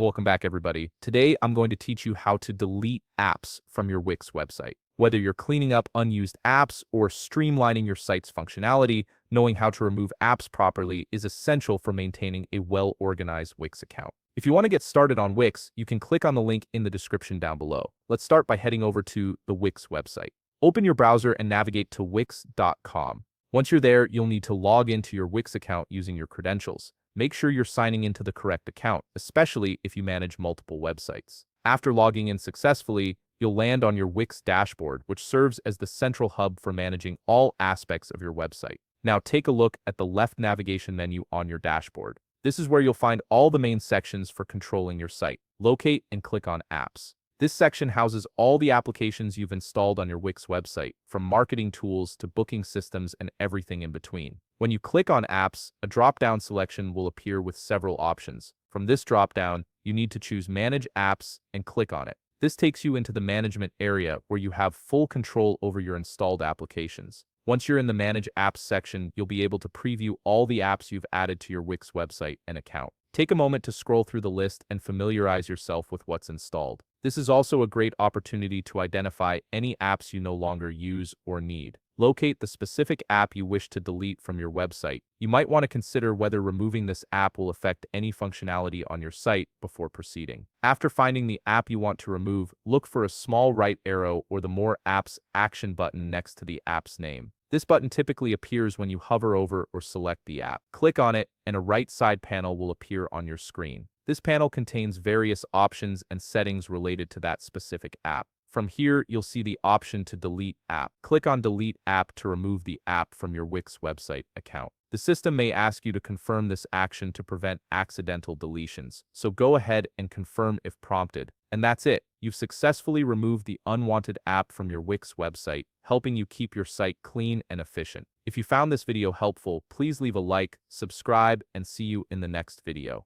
Welcome back, everybody. Today, I'm going to teach you how to delete apps from your Wix website. Whether you're cleaning up unused apps or streamlining your site's functionality, knowing how to remove apps properly is essential for maintaining a well-organized Wix account. If you want to get started on Wix, you can click on the link in the description down below. Let's start by heading over to the Wix website. Open your browser and navigate to wix.com. Once you're there, you'll need to log into your Wix account using your credentials. Make sure you're signing into the correct account, especially if you manage multiple websites. After logging in successfully, you'll land on your Wix dashboard, which serves as the central hub for managing all aspects of your website. Now take a look at the left navigation menu on your dashboard. This is where you'll find all the main sections for controlling your site. Locate and click on Apps. This section houses all the applications you've installed on your Wix website, from marketing tools to booking systems and everything in between. When you click on Apps, a drop-down selection will appear with several options. From this drop-down, you need to choose Manage Apps and click on it. This takes you into the management area where you have full control over your installed applications. Once you're in the Manage Apps section, you'll be able to preview all the apps you've added to your Wix website and account. Take a moment to scroll through the list and familiarize yourself with what's installed. This is also a great opportunity to identify any apps you no longer use or need. Locate the specific app you wish to delete from your website. You might want to consider whether removing this app will affect any functionality on your site before proceeding. After finding the app you want to remove, look for a small right arrow or the More Apps action button next to the app's name. This button typically appears when you hover over or select the app. Click on it, and a right side panel will appear on your screen. This panel contains various options and settings related to that specific app. From here, you'll see the option to delete app. Click on Delete App to remove the app from your Wix website account. The system may ask you to confirm this action to prevent accidental deletions, so go ahead and confirm if prompted. And that's it. You've successfully removed the unwanted app from your Wix website, helping you keep your site clean and efficient. If you found this video helpful, please leave a like, subscribe, and see you in the next video.